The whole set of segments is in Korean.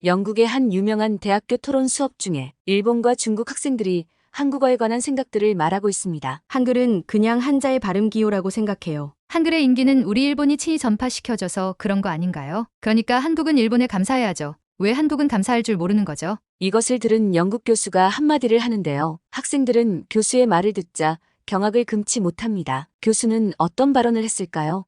영국의 한 유명한 대학교 토론 수업 중에 일본과 중국 학생들이 한국어에 관한 생각들을 말하고 있습니다. 한글은 그냥 한자의 발음 기호라고 생각해요. 한글의 인기는 우리 일본이 친히 전파시켜줘서 그런 거 아닌가요? 그러니까 한국은 일본에 감사해야죠. 왜 한국은 감사할 줄 모르는 거죠? 이것을 들은 영국 교수가 한마디를 하는데요. 학생들은 교수의 말을 듣자 경악을 금치 못합니다. 교수는 어떤 발언을 했을까요?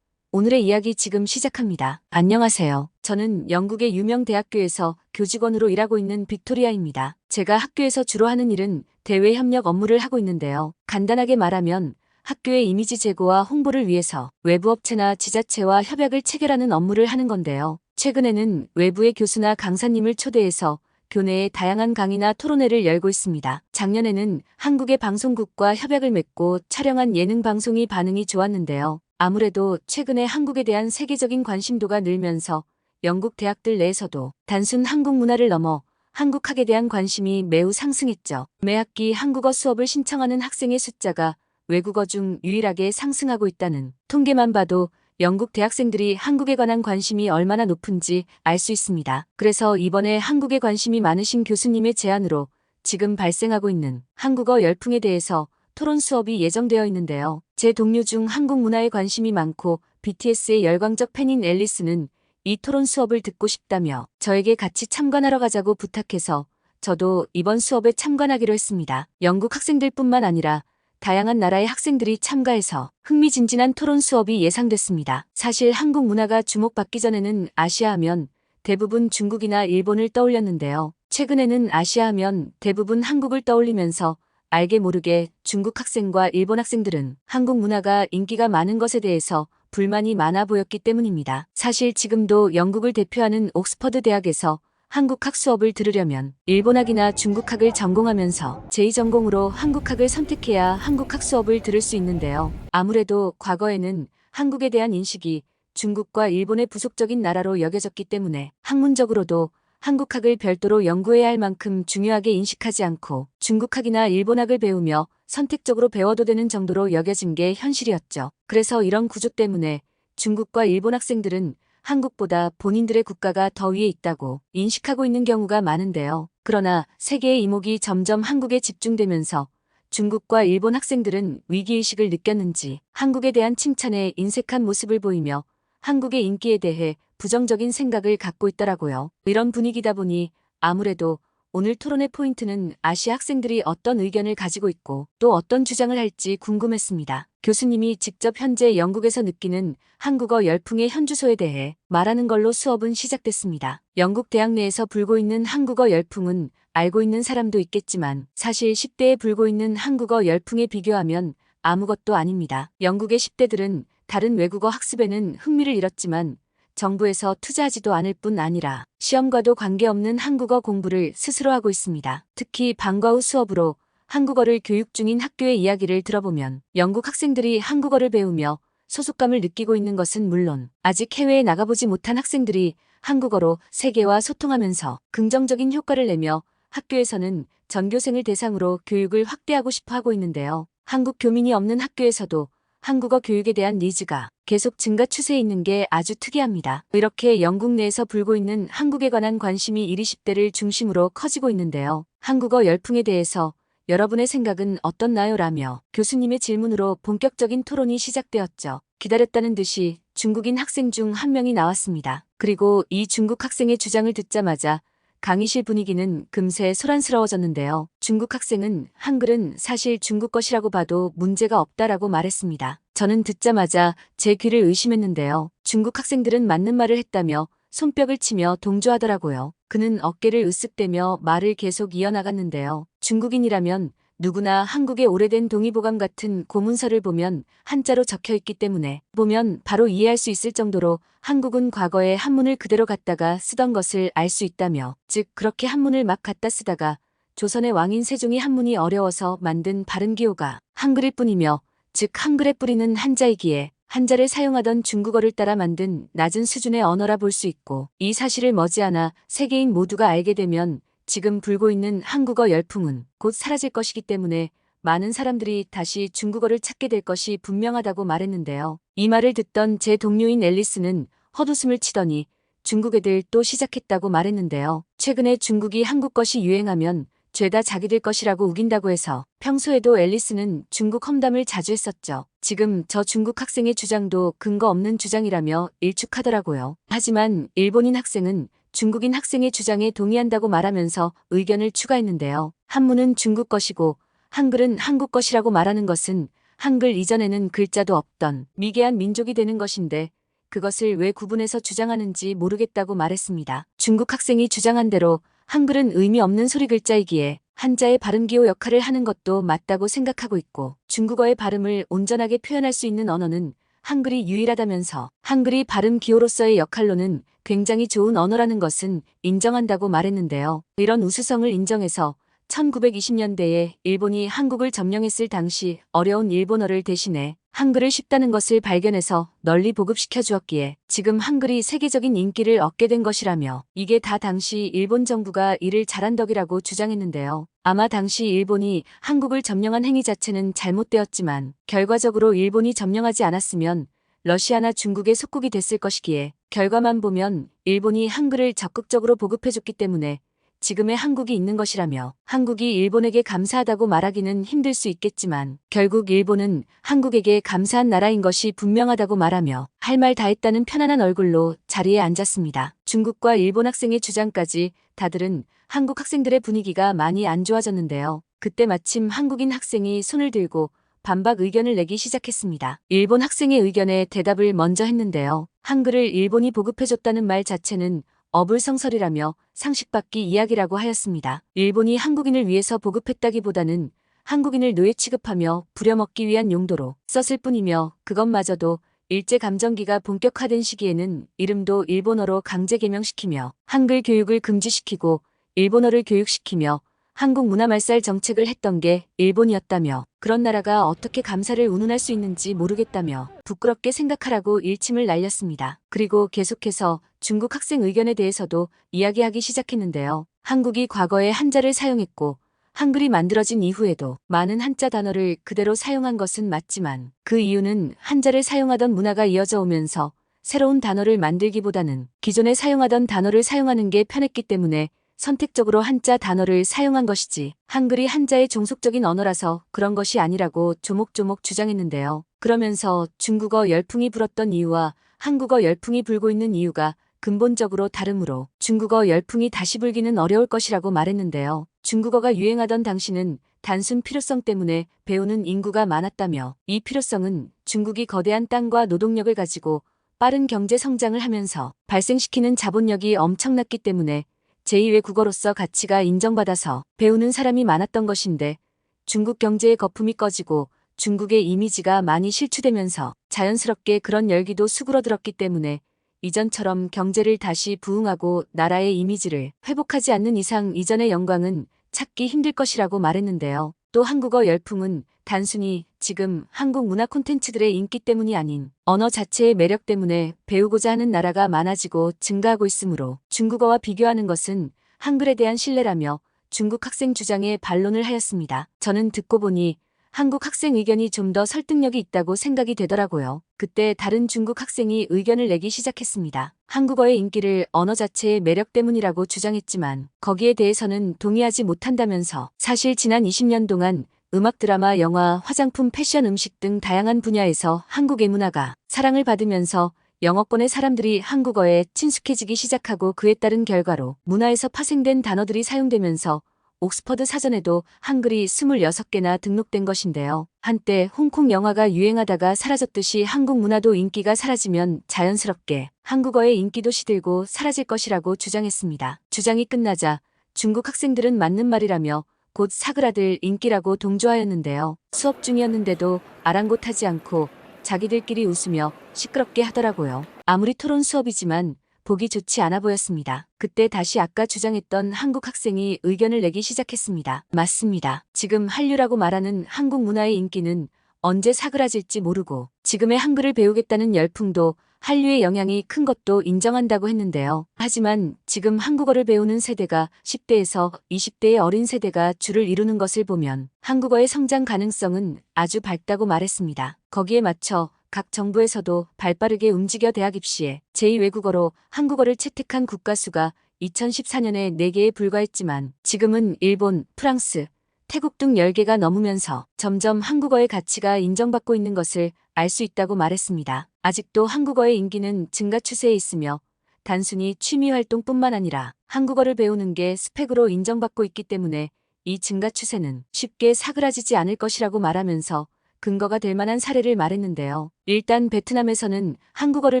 오늘의 이야기 지금 시작합니다. 안녕하세요. 저는 영국의 유명 대학교에서 교직원으로 일하고 있는 빅토리아입니다. 제가 학교에서 주로 하는 일은 대외 협력 업무를 하고 있는데요. 간단하게 말하면 학교의 이미지 제고와 홍보를 위해서 외부 업체나 지자체와 협약을 체결하는 업무를 하는 건데요. 최근에는 외부의 교수나 강사님을 초대해서 교내에 다양한 강의나 토론회를 열고 있습니다. 작년에는 한국의 방송국과 협약을 맺고 촬영한 예능 방송이 반응이 좋았는데요. 아무래도 최근에 한국에 대한 세계적인 관심도가 늘면서 영국 대학들 내에서도 단순 한국 문화를 넘어 한국학에 대한 관심이 매우 상승했죠. 매 학기 한국어 수업을 신청하는 학생의 숫자가 외국어 중 유일하게 상승하고 있다는 통계만 봐도 영국 대학생들이 한국에 관한 관심이 얼마나 높은지 알 수 있습니다. 그래서 이번에 한국에 관심이 많으신 교수님의 제안으로 지금 발생하고 있는 한국어 열풍에 대해서 토론 수업이 예정되어 있는데요. 제 동료 중 한국 문화에 관심이 많고 BTS의 열광적 팬인 앨리스는 이 토론 수업을 듣고 싶다며 저에게 같이 참관하러 가자고 부탁해서 저도 이번 수업에 참관하기로 했습니다. 영국 학생들뿐만 아니라 다양한 나라의 학생들이 참가해서 흥미진진한 토론 수업이 예상됐습니다. 사실 한국 문화가 주목받기 전에는 아시아 하면 대부분 중국이나 일본을 떠올렸는데요. 최근에는 아시아 하면 대부분 한국을 떠올리면서 알게 모르게 중국 학생과 일본 학생들은 한국 문화가 인기가 많은 것에 대해서 불만이 많아 보였기 때문입니다. 사실 지금도 영국을 대표하는 옥스퍼드 대학에서 한국학 수업을 들으려면 일본학이나 중국학을 전공하면서 제2전공으로 한국학을 선택해야 한국학 수업을 들을 수 있는데요. 아무래도 과거에는 한국에 대한 인식이 중국과 일본의 부속적인 나라로 여겨졌기 때문에 학문적으로도 한국학을 별도로 연구해야 할 만큼 중요하게 인식하지 않고 중국학이나 일본학을 배우며 선택적으로 배워도 되는 정도로 여겨진 게 현실이었죠. 그래서 이런 구조 때문에 중국과 일본 학생들은 한국보다 본인들의 국가가 더 위에 있다고 인식하고 있는 경우가 많은데요. 그러나 세계의 이목이 점점 한국에 집중되면서 중국과 일본 학생들은 위기의식을 느꼈는지 한국에 대한 칭찬에 인색한 모습을 보이며 한국의 인기에 대해 부정적인 생각을 갖고 있더라고요. 이런 분위기다 보니 아무래도 오늘 토론의 포인트는 아시아 학생들이 어떤 의견을 가지고 있고 또 어떤 주장을 할지 궁금했습니다. 교수님이 직접 현재 영국에서 느끼는 한국어 열풍의 현주소에 대해 말하는 걸로 수업은 시작됐습니다. 영국 대학 내에서 불고 있는 한국어 열풍은 알고 있는 사람도 있겠지만 사실 10대에 불고 있는 한국어 열풍에 비교하면 아무것도 아닙니다. 영국의 10대들은 다른 외국어 학습에는 흥미를 잃었지만 정부에서 투자하지도 않을 뿐 아니라 시험과도 관계없는 한국어 공부를 스스로 하고 있습니다. 특히 방과 후 수업으로 한국어를 교육 중인 학교의 이야기를 들어보면 영국 학생들이 한국어를 배우며 소속감을 느끼고 있는 것은 물론 아직 해외에 나가보지 못한 학생들이 한국어로 세계와 소통하면서 긍정적인 효과를 내며 학교에서는 전교생을 대상으로 교육을 확대하고 싶어 하고 있는데요. 한국 교민이 없는 학교에서도 한국어 교육에 대한 니즈가 계속 증가 추세에 있는 게 아주 특이합니다. 이렇게 영국 내에서 불고 있는 한국에 관한 관심이 20-10대를 중심으로 커지고 있는데요. 한국어 열풍에 대해서 여러분의 생각은 어떻나요? 라며 교수님의 질문으로 본격적인 토론이 시작되었죠. 기다렸다는 듯이 중국인 학생 중 한 명이 나왔습니다. 그리고 이 중국 학생의 주장을 듣자마자 강의실 분위기는 금세 소란스러워졌는데요. 중국 학생은 한글은 사실 중국 것이라고 봐도 문제가 없다라고 말했습니다. 저는 듣자마자 제 귀를 의심했는데요. 중국 학생들은 맞는 말을 했다며 손뼉을 치며 동조하더라고요. 그는 어깨를 으쓱대며 말을 계속 이어나갔는데요. 중국인이라면 누구나 한국의 오래된 동의보감 같은 고문서를 보면 한자로 적혀있기 때문에 보면 바로 이해할 수 있을 정도로 한국은 과거에 한문을 그대로 갖다가 쓰던 것을 알 수 있다며 즉 그렇게 한문을 막 갖다 쓰다가 조선의 왕인 세종이 한문이 어려워서 만든 발음기호가 한글일 뿐이며 즉 한글의 뿌리는 한자이기에 한자를 사용하던 중국어를 따라 만든 낮은 수준의 언어라 볼 수 있고 이 사실을 머지않아 세계인 모두가 알게 되면 지금 불고 있는 한국어 열풍은 곧 사라질 것이기 때문에 많은 사람들이 다시 중국어를 찾게 될 것이 분명하다고 말했는데요. 이 말을 듣던 제 동료인 앨리스는 헛웃음을 치더니 중국 애들 또 시작했다고 말했는데요. 최근에 중국이 한국 것이 유행하면 죄다 자기들 것이라고 우긴다고 해서 평소에도 앨리스는 중국 험담을 자주 했었죠. 지금 저 중국 학생의 주장도 근거 없는 주장이라며 일축하더라고요. 하지만 일본인 학생은 중국인 학생의 주장에 동의한다고 말하면서 의견을 추가했는데요. 한문은 중국 것이고 한글은 한국 것이라고 말하는 것은 한글 이전에는 글자도 없던 미개한 민족이 되는 것인데 그것을 왜 구분해서 주장하는지 모르겠다고 말했습니다. 중국 학생이 주장한 대로 한글은 의미 없는 소리 글자이기에 한자의 발음기호 역할을 하는 것도 맞다고 생각하고 있고 중국어의 발음을 온전하게 표현할 수 있는 언어는 한글이 유일하다면서 한글이 발음기호로서의 역할로는 굉장히 좋은 언어라는 것은 인정한다고 말했는데요. 이런 우수성을 인정해서 1920년대에 일본이 한국을 점령했을 당시 어려운 일본어를 대신해 한글을 쉽다는 것을 발견해서 널리 보급시켜 주었기에 지금 한글이 세계적인 인기를 얻게 된 것이라며 이게 다 당시 일본 정부가 일을 잘한 덕이라고 주장했는데요. 아마 당시 일본이 한국을 점령한 행위 자체는 잘못되었지만 결과적으로 일본이 점령하지 않았으면 러시아나 중국의 속국이 됐을 것이기에 결과만 보면 일본이 한글을 적극적으로 보급해줬기 때문에 지금의 한국이 있는 것이라며 한국이 일본에게 감사하다고 말하기는 힘들 수 있겠지만 결국 일본은 한국에게 감사한 나라인 것이 분명하다고 말하며 할 말 다 했다는 편안한 얼굴로 자리에 앉았습니다. 중국과 일본 학생의 주장까지 다들은 한국 학생들의 분위기가 많이 안 좋아졌는데요. 그때 마침 한국인 학생이 손을 들고 반박 의견을 내기 시작했습니다. 일본 학생의 의견에 대답을 먼저 했는데요. 한글을 일본이 보급해줬다는 말 자체는 어불성설이라며 상식밖의 이야기라고 하였습니다. 일본이 한국인을 위해서 보급했다기보다는 한국인을 노예 취급하며 부려먹기 위한 용도로 썼을 뿐이며 그것마저도 일제감정기가 본격화된 시기에는 이름도 일본어로 강제 개명시키며 한글 교육을 금지시키고 일본어를 교육시키며 한국 문화 말살 정책을 했던 게 일본이었다며 그런 나라가 어떻게 감사를 운운할 수 있는지 모르겠다며 부끄럽게 생각하라고 일침을 날렸습니다. 그리고 계속해서 중국 학생 의견에 대해서도 이야기하기 시작했는데요. 한국이 과거에 한자를 사용했고 한글이 만들어진 이후에도 많은 한자 단어를 그대로 사용한 것은 맞지만 그 이유는 한자를 사용하던 문화가 이어져 오면서 새로운 단어를 만들기보다는 기존에 사용하던 단어를 사용하는 게 편했기 때문에 선택적으로 한자 단어를 사용한 것이지 한글이 한자의 종속적인 언어라서 그런 것이 아니라고 조목조목 주장했는데요. 그러면서 중국어 열풍이 불었던 이유와 한국어 열풍이 불고 있는 이유가 근본적으로 다르므로 중국어 열풍이 다시 불기는 어려울 것이라고 말했는데요. 중국어가 유행하던 당시는 단순 필요성 때문에 배우는 인구가 많았다며 이 필요성은 중국이 거대한 땅과 노동력을 가지고 빠른 경제 성장을 하면서 발생시키는 자본력이 엄청났기 때문에 제2외 국어로서 가치가 인정받아서 배우는 사람이 많았던 것인데 중국 경제의 거품이 꺼지고 중국의 이미지가 많이 실추되면서 자연스럽게 그런 열기도 수그러들었기 때문에 이전처럼 경제를 다시 부흥하고 나라의 이미지를 회복하지 않는 이상 이전의 영광은 찾기 힘들 것이라고 말했는데요. 또 한국어 열풍은 단순히 지금 한국 문화 콘텐츠들의 인기 때문이 아닌 언어 자체의 매력 때문에 배우고자 하는 나라가 많아지고 증가하고 있으므로 중국어와 비교하는 것은 한글에 대한 신뢰라며 중국 학생 주장에 반론을 하였습니다. 저는 듣고 보니 한국 학생 의견이 좀 더 설득력이 있다고 생각이 되더라고요. 그때 다른 중국 학생이 의견을 내기 시작했습니다. 한국어의 인기를 언어 자체의 매력 때문이라고 주장했지만 거기에 대해서는 동의하지 못한다면서 사실 지난 20년 동안 음악, 드라마, 영화, 화장품, 패션, 음식 등 다양한 분야에서 한국의 문화가 사랑을 받으면서 영어권의 사람들이 한국어에 친숙해지기 시작하고 그에 따른 결과로 문화에서 파생된 단어들이 사용되면서 옥스퍼드 사전에도 한글이 26개나 등록된 것인데요. 한때 홍콩 영화가 유행하다가 사라졌듯이 한국 문화도 인기가 사라지면 자연스럽게 한국어의 인기도 시들고 사라질 것이라고 주장했습니다. 주장이 끝나자 중국 학생들은 맞는 말이라며 곧 사그라들 인기라고 동조하였는데요. 수업 중이었는데도 아랑곳하지 않고 자기들끼리 웃으며 시끄럽게 하더라고요. 아무리 토론 수업이지만 보기 좋지 않아 보였습니다. 그때 다시 아까 주장했던 한국 학생이 의견을 내기 시작했습니다. 맞습니다. 지금 한류라고 말하는 한국 문화의 인기는 언제 사그라질지 모르고 지금의 한글을 배우겠다는 열풍도 한류의 영향이 큰 것도 인정한다고 했는데요. 하지만 지금 한국어를 배우는 세대가 10대에서 20대의 어린 세대가 주를 이루는 것을 보면 한국어의 성장 가능성은 아주 밝다고 말했습니다. 거기에 맞춰 각 정부에서도 발빠르게 움직여 대학 입시에 제2외국어로 한국어를 채택한 국가 수가 2014년에 4개에 불과했지만 지금은 일본, 프랑스, 태국 등 10개가 넘으면서 점점 한국어의 가치가 인정받고 있는 것을 알 수 있다고 말했습니다. 아직도 한국어의 인기는 증가 추세에 있으며 단순히 취미 활동뿐만 아니라 한국어를 배우는 게 스펙으로 인정받고 있기 때문에 이 증가 추세는 쉽게 사그라지지 않을 것이라고 말하면서 근거가 될 만한 사례를 말했는데요. 일단 베트남에서는 한국어를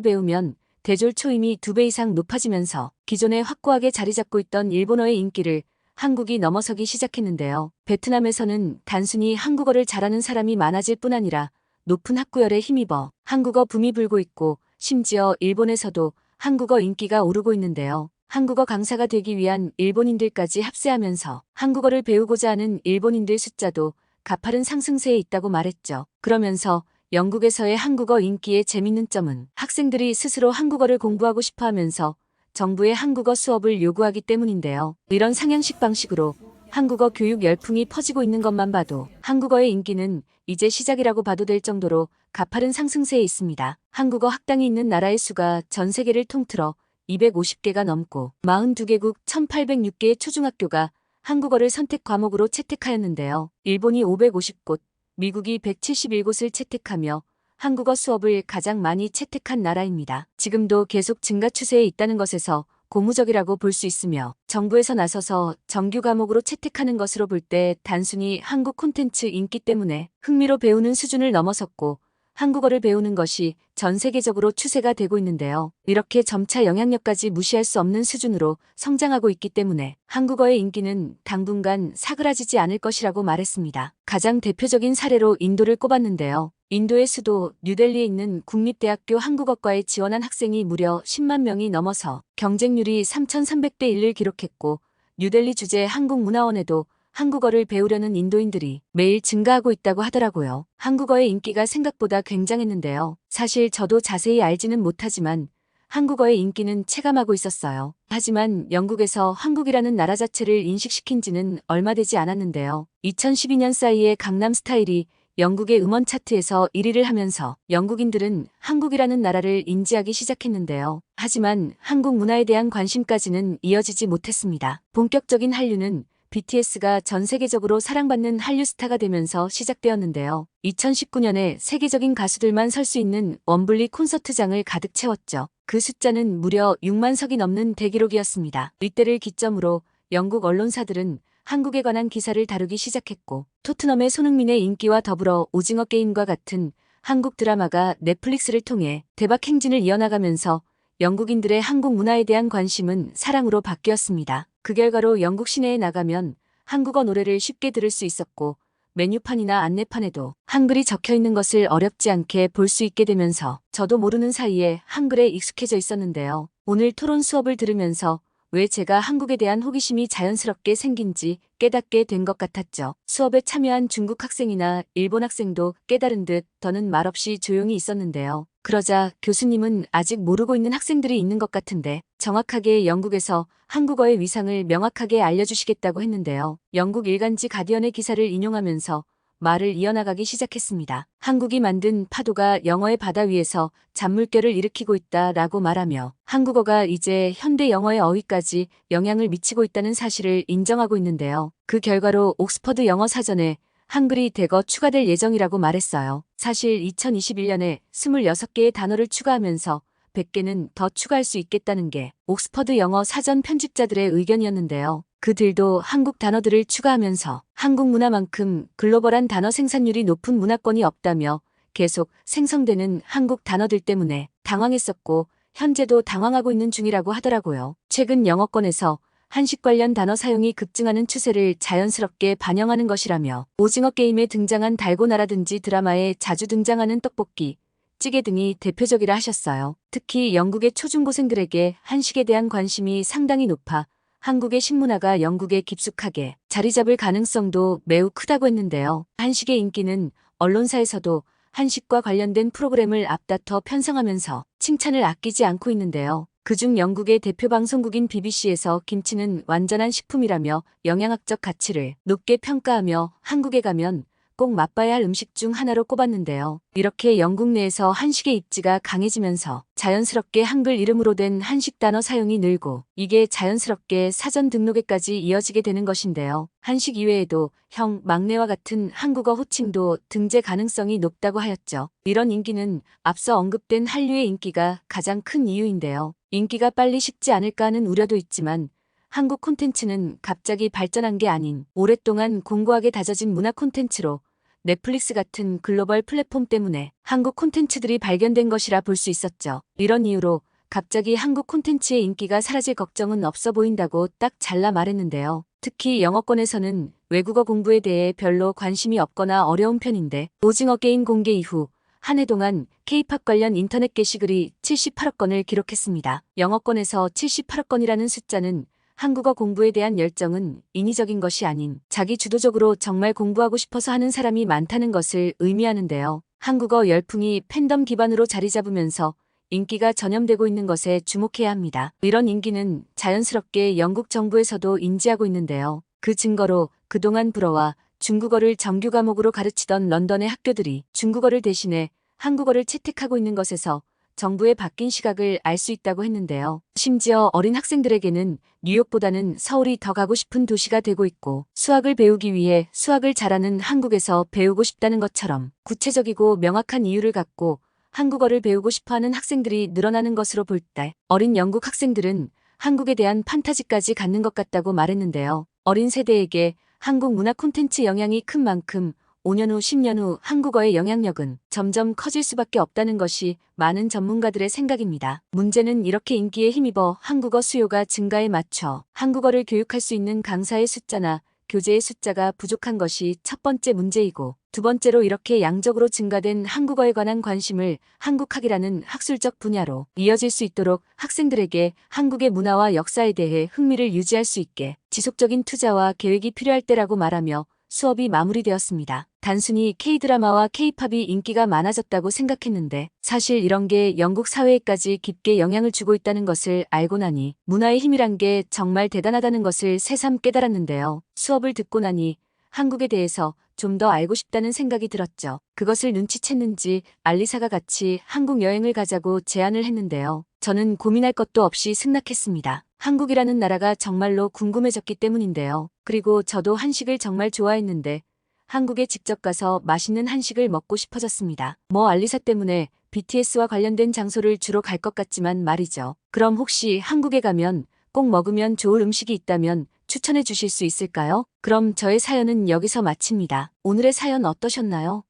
배우면 대졸 초임이 2배 이상 높아지면서 기존에 확고하게 자리 잡고 있던 일본어의 인기를 한국이 넘어서기 시작했는데요. 베트남에서는 단순히 한국어를 잘하는 사람이 많아질 뿐 아니라 높은 학구열에 힘입어 한국어 붐이 불고 있고 심지어 일본에서도 한국어 인기가 오르고 있는데요. 한국어 강사가 되기 위한 일본인들까지 합세하면서 한국어를 배우고자 하는 일본인들 숫자도 가파른 상승세에 있다고 말했죠. 그러면서 영국에서의 한국어 인기의 재밌는 점은 학생들이 스스로 한국어를 공부하고 싶어 하면서 정부의 한국어 수업을 요구하기 때문인데요. 이런 상향식 방식으로 한국어 교육 열풍이 퍼지고 있는 것만 봐도 한국어의 인기는 이제 시작이라고 봐도 될 정도로 가파른 상승세에 있습니다. 한국어 학당이 있는 나라의 수가 전 세계를 통틀어 250개가 넘고 42개국 1806개의 초중학교가 한국어를 선택 과목으로 채택하였는데요. 일본이 550곳, 미국이 171곳을 채택하며 한국어 수업을 가장 많이 채택한 나라입니다. 지금도 계속 증가 추세에 있다는 것에서 고무적이라고 볼 수 있으며 정부에서 나서서 정규 과목으로 채택하는 것으로 볼 때 단순히 한국 콘텐츠 인기 때문에 흥미로 배우는 수준을 넘어섰고 한국어를 배우는 것이 전 세계적으로 추세가 되고 있는데요. 이렇게 점차 영향력까지 무시할 수 없는 수준으로 성장하고 있기 때문에 한국어의 인기는 당분간 사그라지지 않을 것이라고 말했습니다. 가장 대표적인 사례로 인도를 꼽았는데요. 인도의 수도 뉴델리에 있는 국립대학교 한국어과에 지원한 학생이 무려 10만 명이 넘어서 경쟁률이 3,300대 1을 기록했고 뉴델리 주재 한국문화원에도 한국어를 배우려는 인도인들이 매일 증가하고 있다고 하더라고요. 한국어의 인기가 생각보다 굉장했는데요. 사실 저도 자세히 알지는 못하지만 한국어의 인기는 체감하고 있었어요. 하지만 영국에서 한국이라는 나라 자체를 인식시킨 지는 얼마 되지 않았는데요. 2012년 사이에 강남 스타일이 영국의 음원 차트에서 1위를 하면서 영국인들은 한국이라는 나라를 인지하기 시작했는데요. 하지만 한국 문화에 대한 관심까지는 이어지지 못했습니다. 본격적인 한류는 BTS가 전 세계적으로 사랑받는 한류 스타가 되면서 시작되었는데요. 2019년에 세계적인 가수들만 설 수 있는 웸블리 콘서트장을 가득 채웠죠. 그 숫자는 무려 6만 석이 넘는 대기록이었습니다. 이때를 기점으로 영국 언론사들은 한국에 관한 기사를 다루기 시작했고 토트넘의 손흥민의 인기와 더불어 오징어 게임과 같은 한국 드라마가 넷플릭스를 통해 대박 행진을 이어나가면서 영국인들의 한국 문화에 대한 관심은 사랑으로 바뀌었습니다. 그 결과로 영국 시내에 나가면 한국어 노래를 쉽게 들을 수 있었고 메뉴판이나 안내판에도 한글이 적혀 있는 것을 어렵지 않게 볼 수 있게 되면서 저도 모르는 사이에 한글에 익숙해져 있었는데요. 오늘 토론 수업을 들으면서 왜 제가 한국에 대한 호기심이 자연스럽게 생긴지 깨닫게 된 것 같았죠. 수업에 참여한 중국 학생이나 일본 학생도 깨달은 듯 더는 말없이 조용히 있었는데요. 그러자 교수님은 아직 모르고 있는 학생들이 있는 것 같은데 정확하게 영국에서 한국어의 위상을 명확하게 알려주시겠다고 했는데요. 영국 일간지 가디언의 기사를 인용하면서 말을 이어나가기 시작했습니다. 한국이 만든 파도가 영어의 바다 위에서 잔물결을 일으키고 있다라고 말하며 한국어가 이제 현대 영어의 어휘까지 영향을 미치고 있다는 사실을 인정하고 있는데요. 그 결과로 옥스퍼드 영어 사전에 한글이 대거 추가될 예정이라고 말했어요. 사실 2021년에 26개의 단어를 추가하면서 100개는 더 추가할 수 있겠다는 게 옥스퍼드 영어 사전 편집자들의 의견이었는데요. 그들도 한국 단어들을 추가하면서 한국 문화만큼 글로벌한 단어 생산률이 높은 문화권이 없다며 계속 생성되는 한국 단어들 때문에 당황했었고 현재도 당황하고 있는 중이라고 하더라고요. 최근 영어권에서 한식 관련 단어 사용이 급증하는 추세를 자연스럽게 반영하는 것이라며 오징어 게임에 등장한 달고나라든지 드라마에 자주 등장하는 떡볶이, 찌개 등이 대표적이라 하셨어요. 특히 영국의 초중고생들에게 한식에 대한 관심이 상당히 높아 한국의 식문화가 영국에 깊숙하게 자리 잡을 가능성도 매우 크다고 했는데요. 한식의 인기는 언론사에서도 한식과 관련된 프로그램을 앞다퉈 편성하면서 칭찬을 아끼지 않고 있는데요. 그중 영국의 대표 방송국인 BBC에서 김치는 완전한 식품이라며 영양학적 가치를 높게 평가하며 한국에 가면 꼭 맛봐야 할 음식 중 하나로 꼽았는데요. 이렇게 영국 내에서 한식의 입지가 강해지면서 자연스럽게 한글 이름으로 된 한식 단어 사용이 늘고 이게 자연스럽게 사전 등록에까지 이어지게 되는 것인데요. 한식 이외에도 형, 막내와 같은 한국어 호칭도 등재 가능성이 높다고 하였죠. 이런 인기는 앞서 언급된 한류의 인기가 가장 큰 이유인데요. 인기가 빨리 식지 않을까 하는 우려도 있지만 한국 콘텐츠는 갑자기 발전한 게 아닌 오랫동안 공고하게 다져진 문화 콘텐츠로 넷플릭스 같은 글로벌 플랫폼 때문에 한국 콘텐츠들이 발견된 것이라 볼 수 있었죠. 이런 이유로 갑자기 한국 콘텐츠의 인기가 사라질 걱정은 없어 보인다고 딱 잘라 말했는데요. 특히 영어권에서는 외국어 공부에 대해 별로 관심이 없거나 어려운 편인데 오징어 게임 공개 이후 한 해 동안 K-팝 관련 인터넷 게시글이 78억 건을 기록했습니다. 영어권에서 78억 건이라는 숫자는 한국어 공부에 대한 열정은 인위적인 것이 아닌 자기 주도적으로 정말 공부하고 싶어서 하는 사람이 많다는 것을 의미하는데요. 한국어 열풍이 팬덤 기반으로 자리 잡으면서 인기가 전염되고 있는 것에 주목해야 합니다. 이런 인기는 자연스럽게 영국 정부에서도 인지하고 있는데요. 그 증거로 그동안 불어와 중국어를 정규 과목으로 가르치던 런던의 학교들이 중국어를 대신해 한국어를 채택하고 있는 것에서 정부의 바뀐 시각을 알 수 있다고 했는데요. 심지어 어린 학생들에게는 뉴욕보다는 서울이 더 가고 싶은 도시가 되고 있고 수학을 배우기 위해 수학을 잘하는 한국에서 배우고 싶다는 것처럼 구체적이고 명확한 이유를 갖고 한국어를 배우고 싶어하는 학생들이 늘어나는 것으로 볼 때 어린 영국 학생들은 한국에 대한 판타지까지 갖는 것 같다고 말했는데요. 어린 세대에게 한국 문화 콘텐츠 영향이 큰 만큼 5년 후, 10년 후 한국어의 영향력은 점점 커질 수밖에 없다는 것이 많은 전문가들의 생각입니다. 문제는 이렇게 인기에 힘입어 한국어 수요가 증가에 맞춰 한국어를 교육할 수 있는 강사의 숫자나 교재의 숫자가 부족한 것이 첫 번째 문제이고 두 번째로 이렇게 양적으로 증가된 한국어에 관한 관심을 한국학이라는 학술적 분야로 이어질 수 있도록 학생들에게 한국의 문화와 역사에 대해 흥미를 유지할 수 있게 지속적인 투자와 계획이 필요할 때라고 말하며 수업이 마무리되었습니다. 단순히 K-드라마와 K-팝이 인기가 많아졌다고 생각했는데 사실 이런 게 영국 사회에까지 깊게 영향을 주고 있다는 것을 알고 나니 문화의 힘이란 게 정말 대단하다는 것을 새삼 깨달았는데요. 수업을 듣고 나니 한국에 대해서 좀 더 알고 싶다는 생각이 들었죠. 그것을 눈치챘는지 알리사가 같이 한국 여행을 가자고 제안을 했는데요. 저는 고민할 것도 없이 승낙했습니다. 한국이라는 나라가 정말로 궁금해졌기 때문인데요. 그리고 저도 한식을 정말 좋아했는데 한국에 직접 가서 맛있는 한식을 먹고 싶어졌습니다. 알리사 때문에 BTS와 관련된 장소를 주로 갈 것 같지만 말이죠. 그럼 혹시 한국에 가면 꼭 먹으면 좋을 음식이 있다면 추천해 주실 수 있을까요? 그럼 저의 사연은 여기서 마칩니다. 오늘의 사연 어떠셨나요?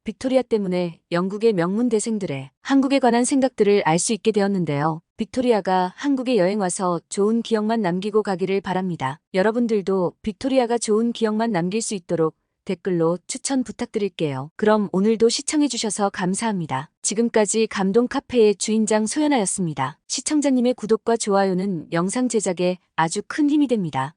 빅토리아 때문에 영국의 명문 대생들의 한국에 관한 생각들을 알 수 있게 되었는데요. 빅토리아가 한국에 여행 와서 좋은 기억만 남기고 가기를 바랍니다. 여러분들도 빅토리아가 좋은 기억만 남길 수 있도록 댓글로 추천 부탁드릴게요. 그럼 오늘도 시청해주셔서 감사합니다. 지금까지 감동 카페의 주인장 소연아였습니다. 시청자님의 구독과 좋아요는 영상 제작에 아주 큰 힘이 됩니다.